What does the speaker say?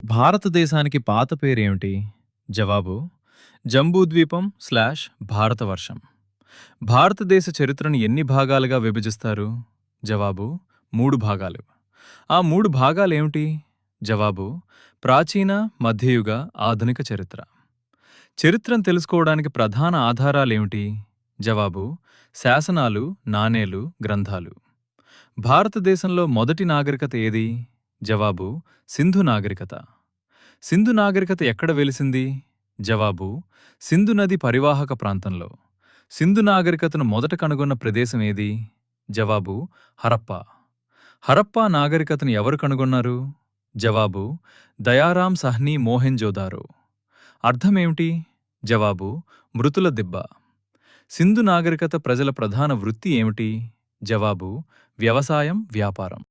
భారతదేశానికి పాత పేరేమిటి? జవాబు: జంబూద్వీపం స్లాష్ భారతవర్షం. భారతదేశ చరిత్రను ఎన్ని భాగాలుగా విభజిస్తారు? జవాబు: 3 భాగాలు. ఆ 3 భాగాలేమిటి? జవాబు: ప్రాచీన, మధ్యయుగ, ఆధునిక చరిత్ర. చరిత్రను తెలుసుకోవడానికి ప్రధాన ఆధారాలేమిటి? జవాబు: శాసనాలు, నాణేలు, గ్రంథాలు. భారతదేశంలో మొదటి నాగరికత ఏది? జవాబు: సింధు నాగరికత. సింధు నాగరికత ఎక్కడ వెలిసింది? జవాబు: సింధు నది పరివాహక ప్రాంతంలో. సింధు నాగరికతను మొదట కనుగొన్న ప్రదేశం ఏది? జవాబు: హరప్పా. హరప్పా నాగరికతను ఎవరు కనుగొన్నారు? జవాబు: దయారాం సహ్నీ మోహెంజోదారో. అర్థమేమిటి? జవాబు: మృతుల దిబ్బ. సింధు నాగరికత ప్రజల ప్రధాన వృత్తి ఏమిటి? జవాబు: వ్యవసాయం, వ్యాపారం.